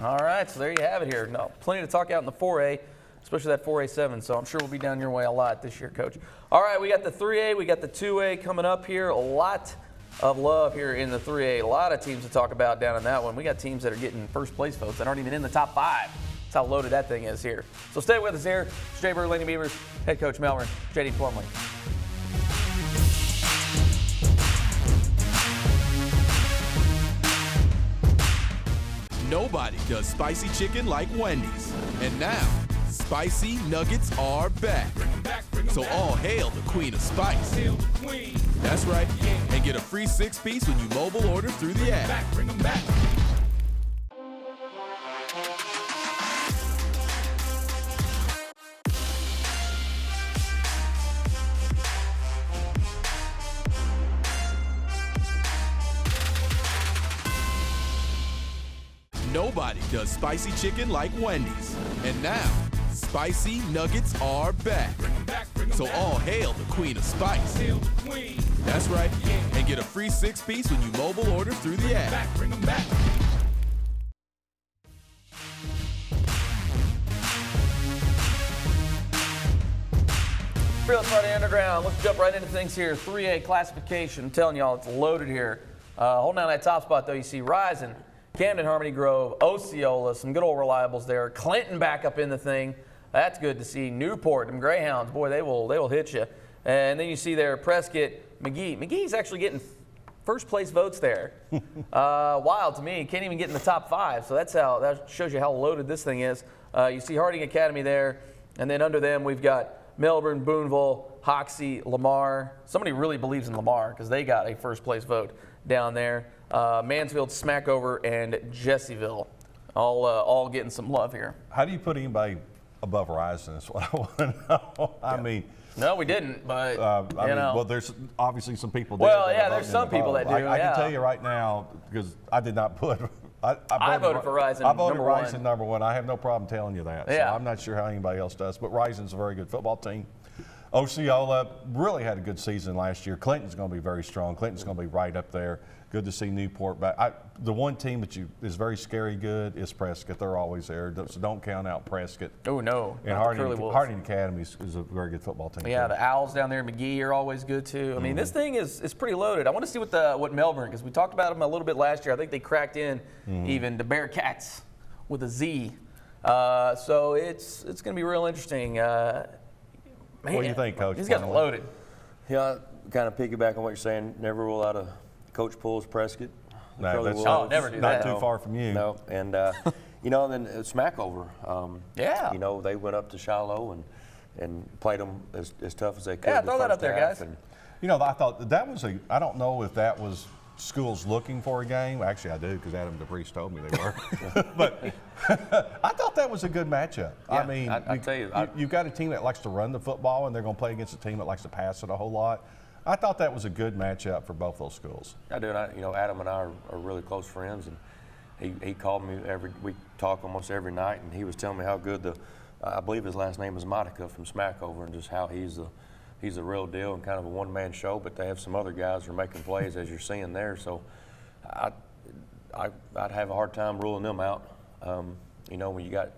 Speaker 1: All right, so there you have it here. No, plenty to talk out in the 4A, especially that 4A7. So I'm sure we'll be down your way a lot this year, Coach. All right, we got the 3A, we got the 2A coming up here. A lot of love here in the 3A. A lot of teams to talk about down in that one. We got teams that are getting first place votes that aren't even in the top 5. That's how loaded that thing is here. So stay with us here. Jay Bird, Lanny Beavers, head coach Melbourne, JD Plumley.
Speaker 4: Nobody does spicy chicken like Wendy's. And now, spicy nuggets are back. So all hail the queen of spice. That's right. And get a free 6-piece when you mobile order through the app. Bring them back. Nobody does spicy chicken like Wendy's. And now, spicy nuggets are back. So all hail the queen of spice. That's right. And get a free 6-piece when you mobile order through the app. Bring them back.
Speaker 1: Fearless Friday Underground. Let's jump right into things here. 3A classification. I'm telling y'all, it's loaded here. Holding down that top spot, though, you see Rising, Camden, Harmony Grove, Osceola, some good old reliables there. Clinton back up in the thing. That's good to see. Newport, them Greyhounds, boy, they will hit you. And then you see there Prescott, McGee. McGee's actually getting first place votes there. Wild to me. Can't even get in the top 5. So that shows you how loaded this thing is. You see Harding Academy there, and then under them we've got Melbourne, Boonville, Hoxie, Lamar. Somebody really believes in Lamar because they got a first place vote down there. Mansfield, Smackover, and Jessieville, all getting some love here.
Speaker 3: How do you put anybody above Rising? That's what I want to know. I mean,
Speaker 1: no, we didn't, but
Speaker 3: well, there's obviously some people.
Speaker 1: Well, yeah, there's some people that do.
Speaker 3: I can tell you right now because I did not put.
Speaker 1: I voted for Rising.
Speaker 3: I voted Rising number 1. I have no problem telling you that.
Speaker 1: Yeah.
Speaker 3: So I'm not sure how anybody else does, but Rising's a very good football team. Osceola really had a good season last year. Clinton's going to be very strong. Clinton's going to be right up there. Good to see Newport back. The one team that is very scary good is Prescott. They're always there, so don't count out Prescott.
Speaker 1: Oh, no.
Speaker 3: And Harding Academy is a very good football team.
Speaker 1: Yeah, the Owls down there, McGee are always good too. I mean, this thing is pretty loaded. I want to see what Melbourne, because we talked about them a little bit last year. I think they cracked in even the Bearcats with a Z. So it's going to be real interesting. Man,
Speaker 3: what do you think, Coach?
Speaker 1: These guys are loaded.
Speaker 2: Yeah, kind of piggyback on what you're saying. Never rule out a Coach Poole's Prescott.
Speaker 3: No,
Speaker 1: never do
Speaker 3: not
Speaker 1: that.
Speaker 3: too far from you.
Speaker 2: No, and then Smackover.
Speaker 1: Yeah.
Speaker 2: They went up to Shiloh and played them as tough as they could.
Speaker 1: Yeah, throw that up there, guys.
Speaker 3: I thought that was I don't know if that was schools looking for a game. Actually, I do because Adam DeBreeze told me they were. But I thought that was a good matchup.
Speaker 2: Yeah,
Speaker 3: I mean,
Speaker 2: I tell you,
Speaker 3: you've got a team that likes to run the football, and they're going to play against a team that likes to pass it a whole lot. I thought that was a good matchup for both those schools.
Speaker 2: I do. Adam and I are really close friends, and he called me we talk almost every night, and he was telling me how good I believe his last name is Monica from Smackover, and just how he's a real deal and kind of a one-man show. But they have some other guys who are making plays, as you're seeing there. So I'd have a hard time ruling them out. When you got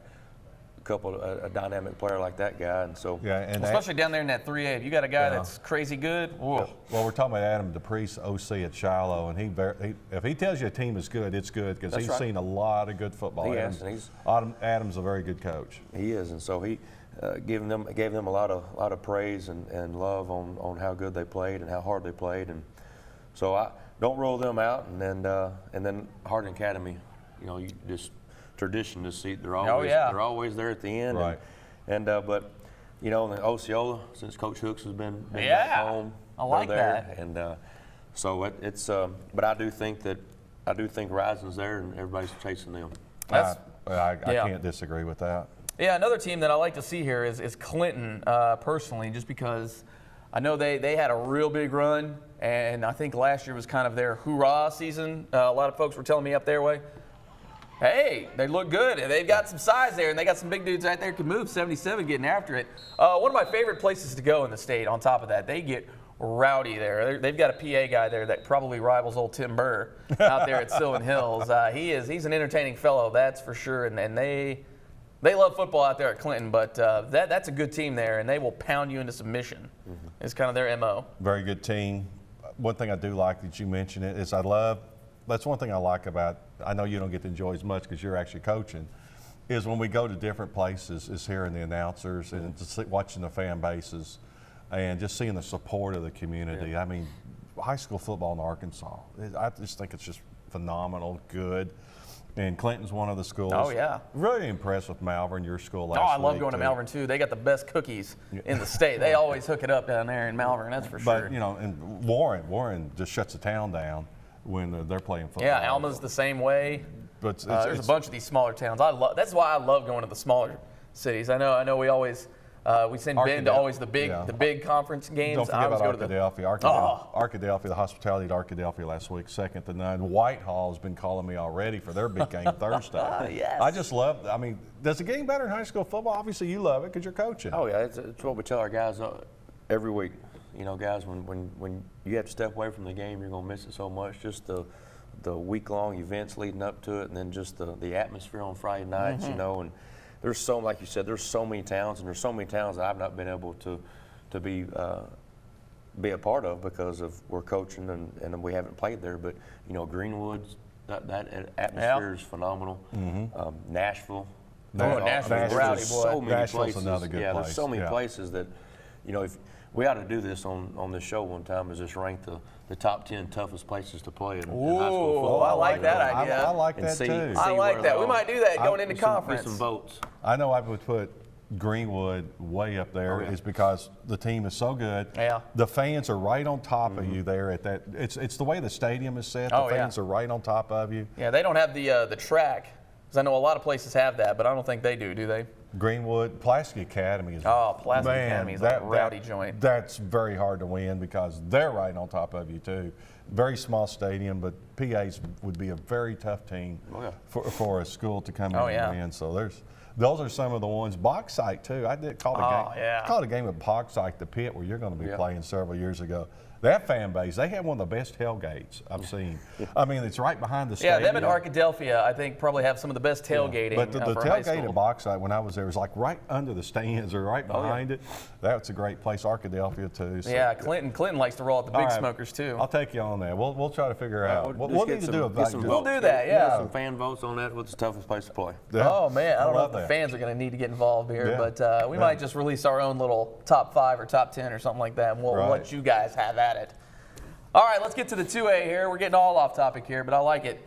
Speaker 2: a dynamic player like that guy, and so
Speaker 1: and especially down there in that 3A, if you got a guy that's crazy good. Whoa.
Speaker 3: Well, we're talking about Adam DePriest, OC at Shiloh, and if he tells you a team is good, it's good because he's seen a lot of good football. Adam's a very good coach.
Speaker 2: He is, and so he gave them a lot of praise and love on how good they played and how hard they played, and so I don't rule them out. And then Hardin Academy, you just. Tradition to see they're always there at the end,
Speaker 3: right?
Speaker 2: But in Osceola, since Coach Hooks has been back home,
Speaker 1: I like
Speaker 2: there.
Speaker 1: that.
Speaker 2: And so it's but I do think Rising's there and everybody's chasing them.
Speaker 3: I can't disagree with that.
Speaker 1: Yeah, another team that I like to see here is Clinton, personally, just because I know they had a real big run, and I think last year was kind of their hoorah season. A lot of folks were telling me up their way, hey, they look good, and they've got some size there, and they got some big dudes right there who can move, 77 getting after it. One of my favorite places to go in the state, on top of that, they get rowdy there. They've got a PA guy there that probably rivals old Tim Burr out there at Sylvan Hills. He's an entertaining fellow, that's for sure, and they love football out there at Clinton, but that's a good team there, and they will pound you into submission. It's kind of their MO.
Speaker 3: Very good team. One thing I do like that you mentioned it is that's one thing I like about, I know you don't get to enjoy as much because you're actually coaching, is when we go to different places, is hearing the announcers and just watching the fan bases and just seeing the support of the community.
Speaker 2: Yeah.
Speaker 3: I mean, high school football in Arkansas, I just think it's just phenomenal, good. And Clinton's one of the schools.
Speaker 1: Oh, yeah.
Speaker 3: Really impressed with Malvern, your school last week.
Speaker 1: I love going to Malvern, too. They got the best cookies in the state. They always hook it up down there in Malvern, that's for sure.
Speaker 3: But, and Warren just shuts the town down when they're playing football.
Speaker 1: Yeah, Alma's the same way.
Speaker 3: But
Speaker 1: there's a bunch of these smaller towns. That's why I love going to the smaller cities. I know we always we send Ben to always the big conference games.
Speaker 3: Don't forget about Arkadelphia. Arkadelphia, the hospitality at Arkadelphia last week, 2nd to none. Whitehall has been calling me already for their big game Thursday.
Speaker 1: Yes.
Speaker 3: I just love. I mean, does it get better in high school football? Obviously, you love it because you're coaching.
Speaker 2: Oh yeah, it's what we tell our guys every week. Guys, when you have to step away from the game, you're gonna miss it so much. Just the week-long events leading up to it, and then just the atmosphere on Friday nights, and there's like you said, there's so many towns, and there's so many towns that I've not been able to be a part of because of we're coaching and we haven't played there. But Greenwood, that atmosphere is phenomenal. Nashville.
Speaker 1: Nashville's rowdy, boy.
Speaker 2: So many
Speaker 3: Nashville's
Speaker 2: places.
Speaker 3: another good place.
Speaker 2: There's so many places that, if we ought to do this on this show one time, is just rank the top 10 toughest places to play in high school football.
Speaker 1: I like that idea.
Speaker 3: I like that too.
Speaker 1: I like that. We might do that going into conference.
Speaker 2: Some votes.
Speaker 3: I know I would put Greenwood way up there is because the team is so good.
Speaker 1: Yeah.
Speaker 3: The fans are right on top of you there at that. It's the way the stadium is set. The fans are right on top of you.
Speaker 1: Yeah, they don't have the track, because I know a lot of places have that, but I don't think they do they?
Speaker 3: Greenwood, Pulaski Academy is
Speaker 1: Academy is a rowdy joint.
Speaker 3: That's very hard to win because they're right on top of you too. Very small stadium, but PAs would be a very tough team for a school to come in and win. So those are some of the ones. Bauxite too. I did call a game at Bauxite, the pit where you're going to be playing several years ago. That fan base, they have one of the best tailgates I've seen. I mean, it's right behind the stadium.
Speaker 1: Yeah, them at Arkadelphia, I think, probably have some of the best tailgating.
Speaker 3: But the
Speaker 1: for high
Speaker 3: tailgate
Speaker 1: school.
Speaker 3: at Bauxite, when I was there, was like right under the stands or right behind it. That's a great place. Arkadelphia too. So.
Speaker 1: Yeah, Clinton likes to roll at the big smokers too.
Speaker 3: I'll take you on that. We'll try to figure out. We'll need to do a
Speaker 2: we'll
Speaker 1: do that. Yeah,
Speaker 2: some fan votes on that. What's the toughest place to play?
Speaker 3: Yeah.
Speaker 1: Oh man, I don't know if the fans are going to need to get involved here, but we might just release our own little top 5 or top 10 or something like that, and we'll let you guys have at it. All right, let's get to the 2A here. We're getting all off topic here, but I like it.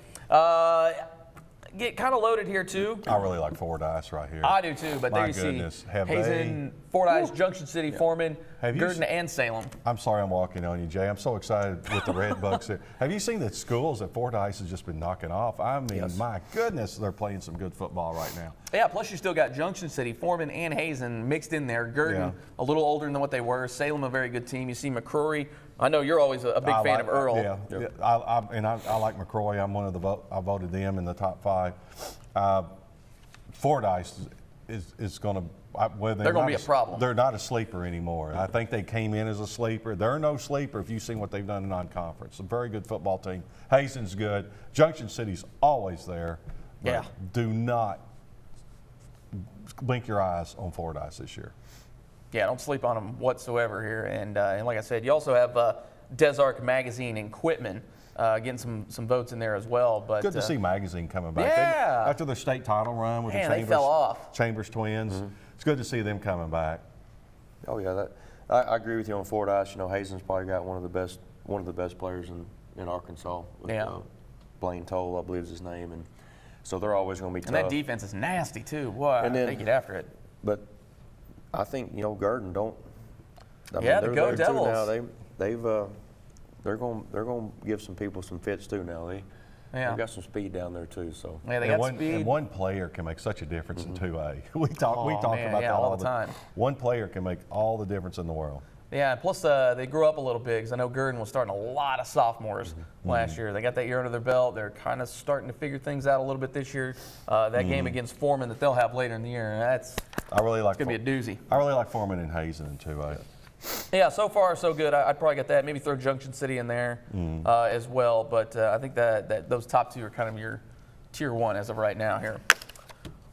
Speaker 1: Get kind of loaded here, too.
Speaker 3: I really like Fordyce right here.
Speaker 1: I do, too, but there you see Hazen, Fordyce, Junction City, Foreman, Gurdon, and Salem.
Speaker 3: I'm sorry I'm walking on you, Jay. I'm so excited with the Red Bucks here. Have you seen the schools that Fordyce has just been knocking off? I mean, my goodness, they're playing some good football right now.
Speaker 1: Yeah, plus you still got Junction City, Foreman, and Hazen mixed in there. Gurdon, a little older than what they were. Salem, a very good team. You see McCrory, I know you're always a big fan of Earl.
Speaker 3: Yeah,
Speaker 2: Yep.
Speaker 3: I like McCroy. I'm one of the I voted them in the top 5. Fordyce is going to. Well,
Speaker 1: they're going to be a problem.
Speaker 3: They're not a sleeper anymore. I think they came in as a sleeper. They're no sleeper if you've seen what they've done in non-conference. A very good football team. Hazen's good. Junction City's always there. But
Speaker 1: Yeah.
Speaker 3: do not blink your eyes on Fordyce this year.
Speaker 1: Yeah, don't sleep on them whatsoever here. And like I said, you also have Desark Magazine and Quitman getting some votes in there as well. But
Speaker 3: Good to see Magazine coming back.
Speaker 1: Yeah.
Speaker 3: After their state title run with
Speaker 1: Man,
Speaker 3: the
Speaker 1: they fell off.
Speaker 3: Chambers twins, it's good to see them coming back.
Speaker 2: Oh yeah, I agree with you on Fordyce. You know, Hazen's probably got one of the best players in Arkansas. With,
Speaker 1: Yeah.
Speaker 2: Blaine Toll, I believe is his name, and so they're always going to be tough.
Speaker 1: And that defense is nasty too. Boy,
Speaker 2: And then-
Speaker 1: they get after it.
Speaker 2: But I think Gurdon don't.
Speaker 1: Yeah, the
Speaker 2: they're
Speaker 1: Go
Speaker 2: there too
Speaker 1: Devils.
Speaker 2: Now. They're going to give some people some fits too now.
Speaker 1: Yeah.
Speaker 2: They've got some speed down there too. So
Speaker 1: Yeah, they
Speaker 3: And
Speaker 1: got speed.
Speaker 3: one player can make such a difference in 2A. We talk
Speaker 1: man,
Speaker 3: about
Speaker 1: yeah,
Speaker 3: that
Speaker 1: all the time.
Speaker 3: One player can make all the difference in the world.
Speaker 1: Yeah, and plus they grew up a little bit because I know Gurdon was starting a lot of sophomores last year. They got that year under their belt. They're kind of starting to figure things out a little bit this year. That game against Foreman that they'll have later in the year, and that's
Speaker 3: I really like.
Speaker 1: going to be a doozy.
Speaker 3: I really like Foreman and Hazen in 2A.
Speaker 1: Yeah, so far so good. I'd probably get that. Maybe throw Junction City in there as well. But I think that those top 2 are kind of your tier 1 as of right now here.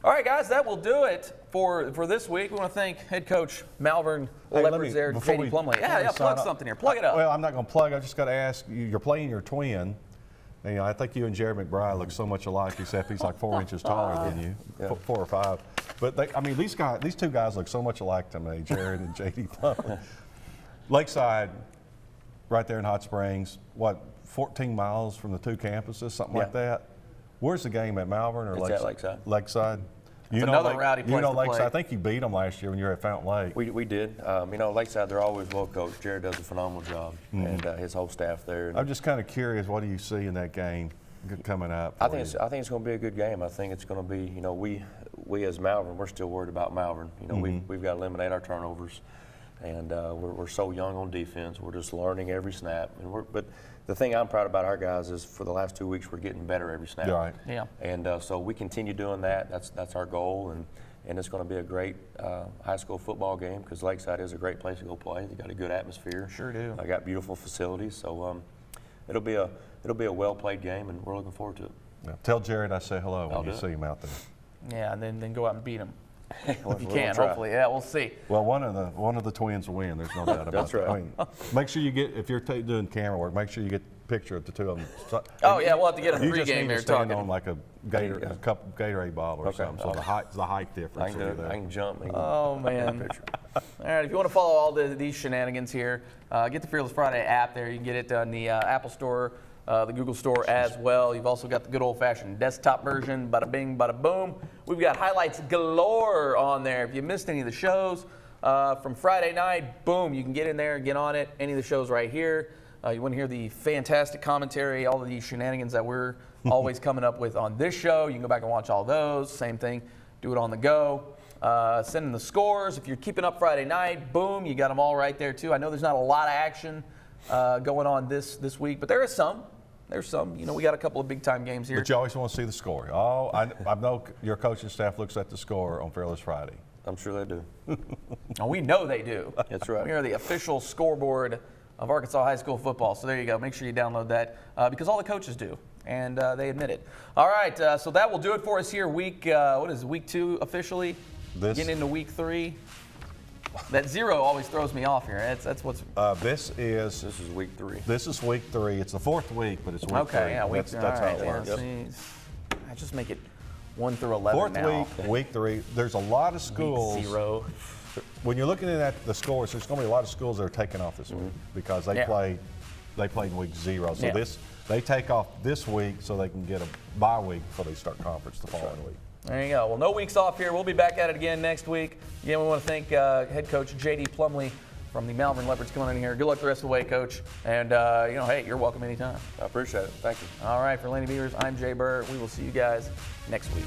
Speaker 1: All right, guys, that will do it for this week. We want to thank head coach Malvern Leopards there,
Speaker 3: before
Speaker 1: JD
Speaker 3: we-
Speaker 1: Plumley.
Speaker 3: before
Speaker 1: Yeah,
Speaker 3: we
Speaker 1: yeah,
Speaker 3: sign
Speaker 1: plug
Speaker 3: up-
Speaker 1: something here. Plug it up.
Speaker 3: Well, I'm not going to plug. I just got to ask you. You're playing your twin. And, I think you and Jared McBride look so much alike, except he's like 4 inches taller than you, 4 or 5. But these 2 guys look so much alike to me, Jared and JD Plumley. Lakeside, right there in Hot Springs. What, 14 miles from the 2 campuses, something like
Speaker 2: Yeah.
Speaker 3: that. Where's the game at Malvern or
Speaker 2: It's
Speaker 3: Lakeside?
Speaker 2: at Lakeside.
Speaker 3: Lakeside.
Speaker 1: It's another rowdy place to
Speaker 3: Lakeside.
Speaker 1: play.
Speaker 3: I think you beat them last year when you were at Fountain Lake.
Speaker 2: we did. Lakeside, they're always well coached. Jared does a phenomenal job, and his whole staff there.
Speaker 3: I'm just kind of curious, what do you see in that game coming up?
Speaker 2: I think it's going to be a good game. I think it's going to be, we as Malvern, we're still worried about Malvern. We've got to eliminate our turnovers, and we're so young on defense. We're just learning every snap. But the thing I'm proud about our guys is for the last 2 weeks we're getting better every snap.
Speaker 3: Right.
Speaker 1: Yeah.
Speaker 2: And so we continue doing that. That's our goal, and it's going to be a great high school football game because Lakeside is a great place to go play. They got a good atmosphere.
Speaker 1: Sure do.
Speaker 2: They got beautiful facilities, so it'll be a well played game, and we're looking forward to it.
Speaker 3: Yeah. Tell Jared I say hello
Speaker 2: I'll
Speaker 3: when you
Speaker 2: do it.
Speaker 3: see him out there.
Speaker 1: Yeah, and then go out and beat them.
Speaker 2: We'll
Speaker 1: If you
Speaker 2: try.
Speaker 1: can, hopefully. Yeah, we'll see.
Speaker 3: Well, one of the twins will win. There's no doubt about
Speaker 2: That's
Speaker 3: that.
Speaker 2: right.
Speaker 3: I mean, make sure you get, if you're doing camera work, make sure you get a picture of the 2 of them.
Speaker 1: Oh, yeah, we'll have to get a
Speaker 3: You just
Speaker 1: pregame
Speaker 3: need
Speaker 1: there
Speaker 3: to stand
Speaker 1: talking.
Speaker 3: on like a cup of Gatorade bottle or
Speaker 2: Okay.
Speaker 3: something. So the height
Speaker 2: I
Speaker 3: difference
Speaker 2: can
Speaker 3: will
Speaker 2: do
Speaker 3: be
Speaker 2: it. I
Speaker 3: there.
Speaker 2: can jump.
Speaker 1: Oh, man. All right, if you want to follow all these shenanigans here, get the Fearless Friday app there. You can get it on the Apple Store, the Google Store as well. You've also got the good old-fashioned desktop version, bada bing, bada boom. We've got highlights galore on there. If you missed any of the shows from Friday night, boom, you can get in there, get on it. Any of the shows right here. You want to hear the fantastic commentary, all of these shenanigans that we're always coming up with on this show. You can go back and watch all those. Same thing, do it on the go. Send in the scores. If you're keeping up Friday night, boom, you got them all right there too. I know there's not a lot of action going on this week, but there is some. There's some. We got a couple of big-time games here.
Speaker 3: But you always want to see the score. Oh, I know your coaching staff looks at the score on Fearless Friday.
Speaker 2: I'm sure they do.
Speaker 1: Oh, we know they do.
Speaker 2: That's right.
Speaker 1: We are the official scoreboard of Arkansas high school football. So there you go. Make sure you download that because all the coaches do, and they admit it. All right, so that will do it for us here. Week 2 officially? Getting into week 3. That 0 always throws me off here. That's what's.
Speaker 3: This is
Speaker 2: week 3.
Speaker 3: This is week 3. It's the 4th week, but it's week 3.
Speaker 1: Okay, yeah, week
Speaker 3: That's how it works.
Speaker 1: I just make it 1 through 11
Speaker 3: 4th
Speaker 1: now.
Speaker 3: week 3. There's a lot of schools.
Speaker 1: Week 0.
Speaker 3: When you're looking at the scores, there's going to be a lot of schools that are taking off this week because they played in week 0. So they take off this week so they can get a bye week before they start conference the following week.
Speaker 1: There you go. Well, no weeks off here. We'll be back at it again next week. Again, we want to thank head coach JD Plumley from the Malvern Leopards coming in here. Good luck the rest of the way, Coach. And, hey, you're welcome anytime.
Speaker 2: I appreciate it. Thank you.
Speaker 1: All right, for Lanny Beavers, I'm Jay Burr. We will see you guys next week.